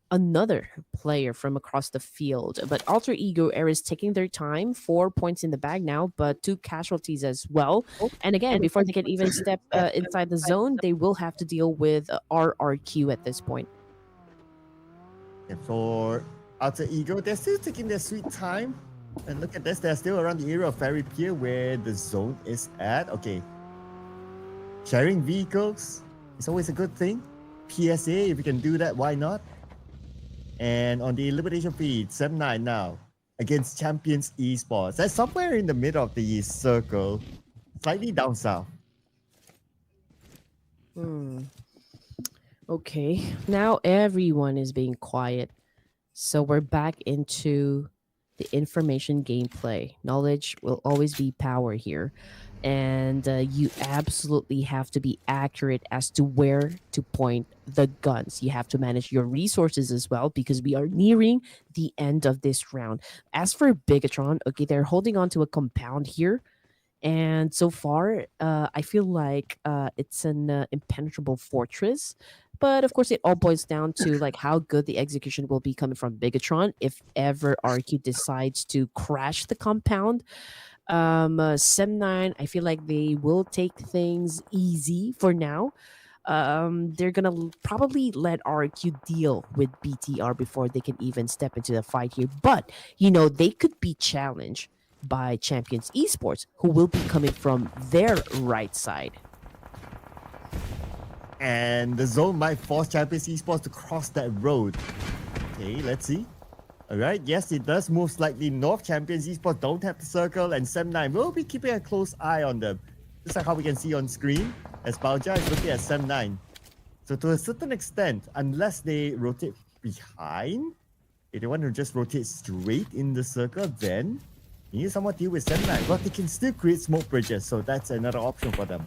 another player from across the field. But Alter Ego Air is taking their time, 4 points in the bag now, but two casualties as well. And again, before they can even step inside the zone, they will have to deal with RRQ at this point. And for Alter Ego, they're still taking their sweet time. And look at this, they're still around the area of Ferry Pier where the zone is at. Okay. Sharing vehicles is always a good thing. PSA, if you can do that, why not? And on the elimination feed, 7-9 now against Champions Esports. That's somewhere in the middle of the circle, slightly down south. Okay, now everyone is being quiet. So we're back into the information gameplay. Knowledge will always be power here. And you absolutely have to be accurate as to where to point the guns. You have to manage your resources as well because we are nearing the end of this round. As for Bigatron, okay, they're holding on to a compound here. And so far, I feel like it's an impenetrable fortress. But of course, it all boils down to like how good the execution will be coming from Bigatron if ever RQ decides to crash the compound. Sem9, I feel like they will take things easy for now. They're gonna probably let RQ deal with BTR before they can even step into the fight here. But they could be challenged by Champions Esports, who will be coming from their right side. And the zone might force Champions Esports to cross that road. Okay, let's see. Alright, yes, it does move slightly north. Champions Esports don't have the circle, and Sem9 will be keeping a close eye on them. Just like how we can see on screen, as Baoja is looking at Sem9. So to a certain extent, unless they rotate behind, if they want to just rotate straight in the circle, then you need someone to deal with Sem9. But they can still create smoke bridges, so that's another option for them.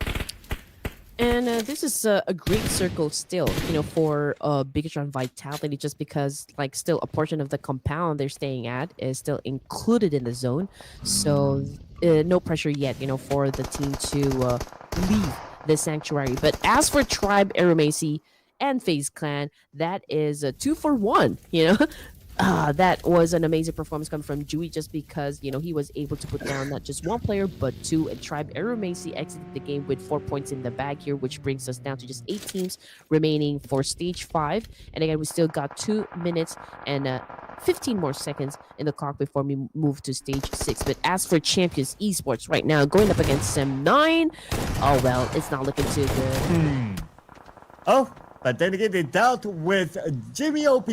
And this is a great circle still, for Bigatron Vitality, just because, like, still a portion of the compound they're staying at is still included in the zone. So no pressure yet, for the team to leave the sanctuary. But as for Tribe, Aeromacy, and FaZe Clan, that is a 2-for-1, that was an amazing performance coming from Dewey just because, he was able to put down not just one player, but two. And Tribe Aeromacy exited the game with 4 points in the bag here, which brings us down to just 8 teams remaining for Stage 5. And again, we still got 2 minutes and 15 more seconds in the clock before we move to Stage 6. But as for Champions Esports right now, going up against Sem9, oh, well, it's not looking too good. Oh, but then again, they dealt with Jimmy OP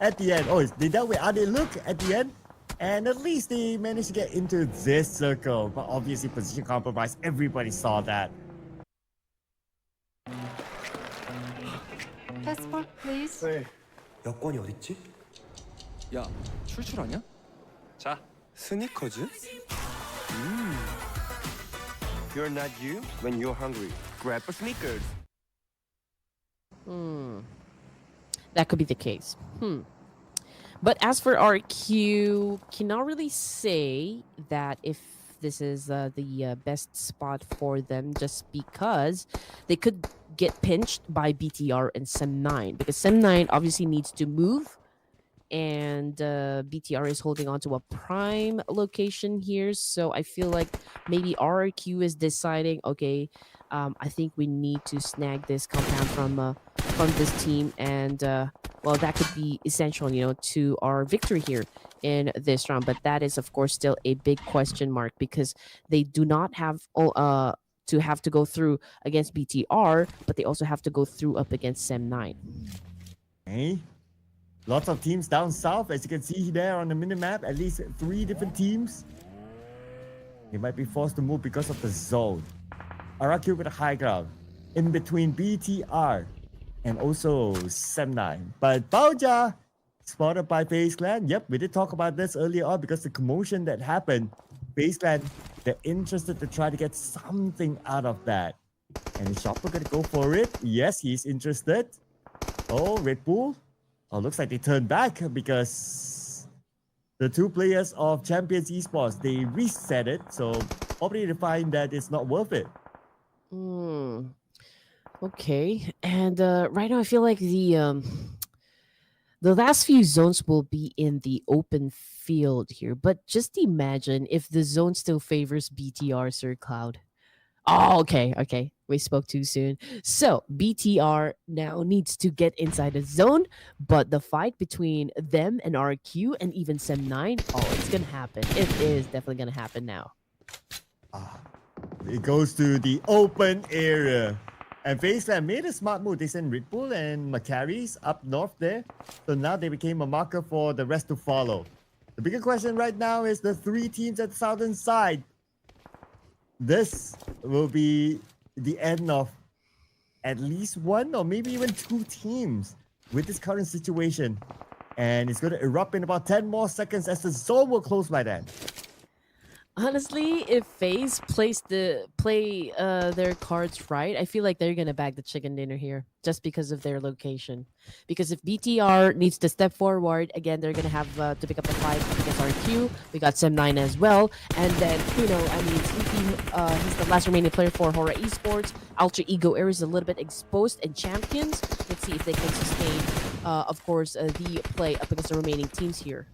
at the end. Oh, they dealt with Ade Luke at the end. And at least they managed to get into this circle. But obviously, position compromise. Everybody saw that. Passport, please. 네. 여권이 어딨지? 야, 출출하냐? 자, 스니커즈? You're not you when you're hungry. Grab a Snickers. That could be the case. But as for RQ, cannot really say that if this is the best spot for them, just because they could get pinched by BTR and Sem9, because Sem9 obviously needs to move, and BTR is holding on to a prime location here. So I feel like maybe RRQ is deciding, okay, I think we need to snag this compound from this team, and well, that could be essential, to our victory here in this round. But that is, of course, still a big question mark because they do not have to have to go through against BTR, but they also have to go through up against Sem9. Okay. Lots of teams down south, as you can see there on the minimap. At least 3 different teams. They might be forced to move because of the zone. RRQ with a high ground in between BTR and also Sem9. But Baoja, spotted by FaZe Clan. Yep, we did talk about this earlier on because the commotion that happened. FaZe Clan, they're interested to try to get something out of that. And is Shopper gonna go for it? Yes, he's interested. Oh, Red Bull. Oh, looks like they turned back because the 2 players of Champions Esports, they reset it. So probably they find that it's not worth it. Okay, and right now I feel like the The last few zones will be in the open field here, but just imagine if the zone still favors BTR, Sir Cloud. Oh, okay, okay. We spoke too soon. So BTR now needs to get inside the zone, but the fight between them and RQ and even Sem9, oh, it's gonna happen. It is definitely gonna happen now. Ah, it goes to the open area. And FaZe made a smart move. They sent Red Bull and Macaris up north there. So now they became a marker for the rest to follow. The bigger question right now is the three teams at the southern side. This will be the end of at least one or maybe even two teams with this current situation. And it's going to erupt in about 10 more seconds as the zone will close by then. Honestly, if FaZe play their cards right, I feel like they're gonna bag the chicken dinner here just because of their location. Because if BTR needs to step forward again, they're gonna have to pick up the fight against RQ. We got Sem9 as well, and then Sleepy, he's the last remaining player for Hora Esports. Alter Ego Air is a little bit exposed, and Champions. Let's see if they can sustain, of course, the play up against the remaining teams here.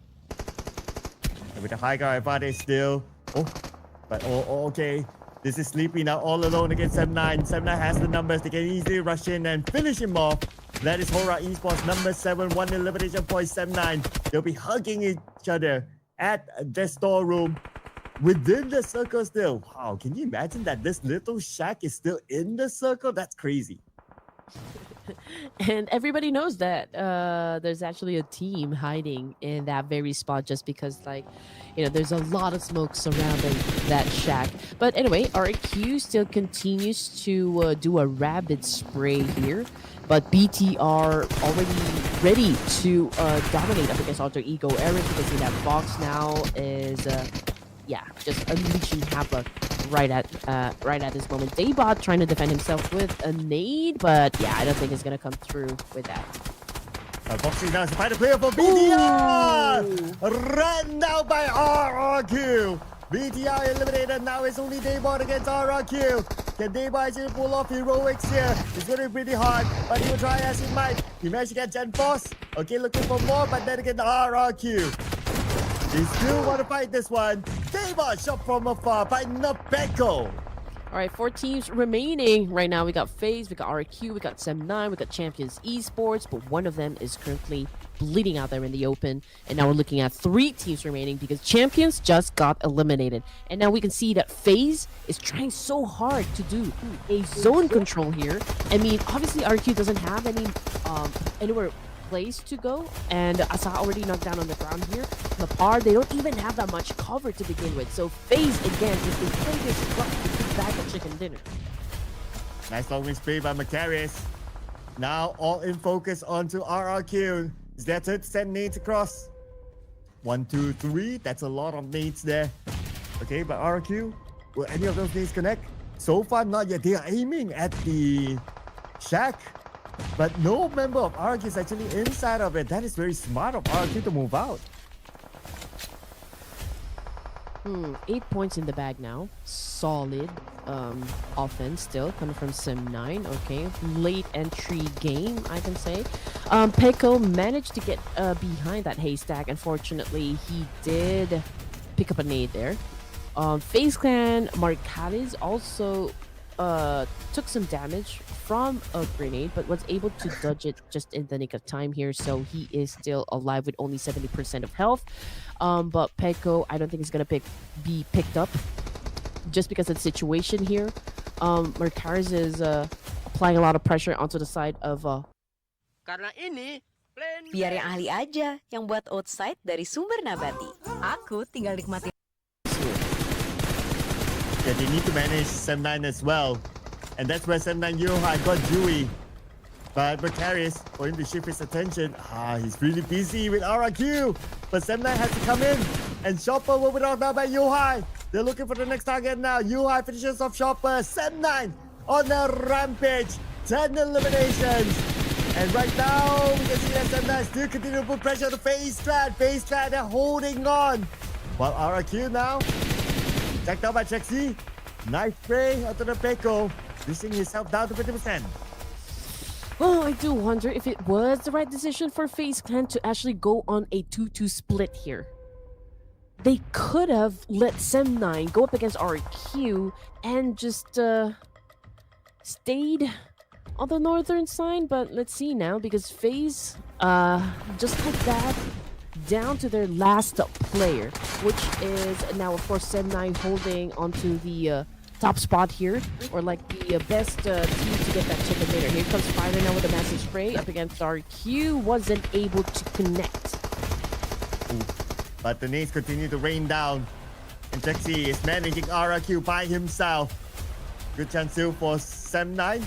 And with the high guard advantage still. Okay. This is Sleepy now all alone against Sem9. Sem9 has the numbers. They can easily rush in and finish him off. That is Hora Esports number 7. 1 elimination point Sem9. They'll be hugging each other at the storeroom within the circle still. Wow, can you imagine that this little shack is still in the circle? That's crazy. And everybody knows that there's actually a team hiding in that very spot just because, there's a lot of smoke surrounding that shack. But anyway, RQ still continues to do a rapid spray here. But BTR already ready to dominate up against Alter Ego Eric. You can see that Fox now is, just unleashing havoc right at this moment. Daybot trying to defend himself with a nade, but yeah, I don't think he's gonna come through with that. Boxing now is the final player for BTR! Run now by RRQ! BTR eliminated, now it's only Daybot against RRQ. Can Daybot actually pull off heroics here? It's gonna be pretty hard, but he will try as he might. He managed to get Gen Force. Okay, looking for more, but then again, RRQ. They still want to fight this one. Daybot shot from afar by Napeko. All right, 4 teams remaining right now. We got FaZe, we got RQ, we got Sem9, we got Champions Esports, but one of them is currently bleeding out there in the open. And now we're looking at 3 teams remaining because Champions just got eliminated. And now we can see that FaZe is trying so hard to do a zone control here. I mean, obviously RQ doesn't have anywhere place to go, and Asa already knocked down on the ground here. The par, they don't even have that much cover to begin with. So FaZe again, if they play this right, they could bag a chicken dinner. Nice long range spray by Macaris. Now all in focus onto RRQ. Is that it? Send nades across. 1, 2, 3. That's a lot of nades there. Okay, but RRQ, will any of those nades connect? So far, not yet. They are aiming at the shack. But no member of RRQ is actually inside of it. That is very smart of RRQ to move out. 8 points in the bag now. Solid offense still coming from Sem9. Okay, late entry game, I can say. Peko managed to get behind that haystack. Unfortunately, he did pick up a nade there. FaZe Clan Marcalis also took some damage from a grenade, but was able to dodge it just in the nick of time here, so he is still alive with only 70% of health. But Peko, I don't think is gonna be picked up just because of the situation here. Mercaris is applying a lot of pressure onto the side of Karena ini plan Biar yang ahli aja yang buat outside dari sumber nabati. Aku tinggal nikmatin. Yeah, they need to manage Sem9 as well. And that's where Sem9 Yohai got Dewey. But Macarius, for him to shift his attention, he's really busy with RRQ. But Sem9 has to come in. And Chopper will be knocked out by Yohai. They're looking for the next target now. Yohai finishes off Chopper. Sem9 on a rampage. 10 eliminations. And right now, we can see that Sem9 still continue to put pressure on the FaZe Clan. FaZe Clan, they're holding on. While RRQ now, checked out by Chexi. Knife spray onto the Peko, reaching himself down to 50%. Oh, I do wonder if it was the right decision for FaZe Clan to actually go on a 2-2 split here. They could have let Sem9 go up against RRQ and just stayed on the northern side, but let's see now because FaZe, just like that, down to their last player, which is now, of course, Sem9 holding onto the top spot here, or like the best team to get that chicken dinner. Here comes Spider now with a massive spray up against RQ. Wasn't able to connect. But the nades continue to rain down. And Jaxi is managing RRQ by himself. Good chance still for Sem9.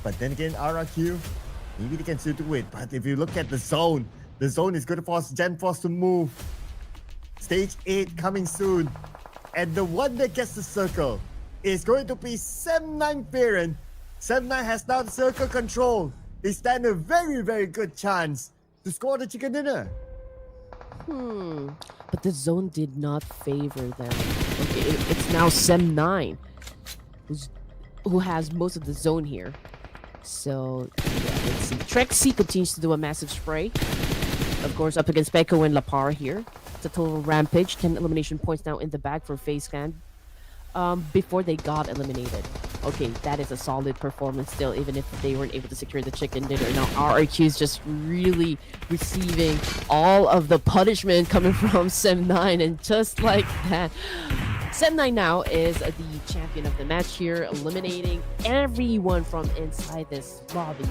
But then again, RRQ, maybe they can still do it. But if you look at the zone is going to force GenForce to move. Stage 8 coming soon. And the one that gets the circle is going to be Sem9 Fearon. Sem9 has now the circle control. They stand a very, very good chance to score the chicken dinner. But the zone did not favor them. Okay, it's now Sem9 who has most of the zone here. So, yeah, let's see. Trexie continues to do a massive spray. Of course, up against Peko and Lapar here. It's a total rampage. 10 elimination points now in the bag for FaZe Clan. Before they got eliminated. Okay, that is a solid performance still, even if they weren't able to secure the chicken dinner. Now RRQ is just really receiving all of the punishment coming from Sem9, and just like that, Sem9 now is the champion of the match here, eliminating everyone from inside this lobby.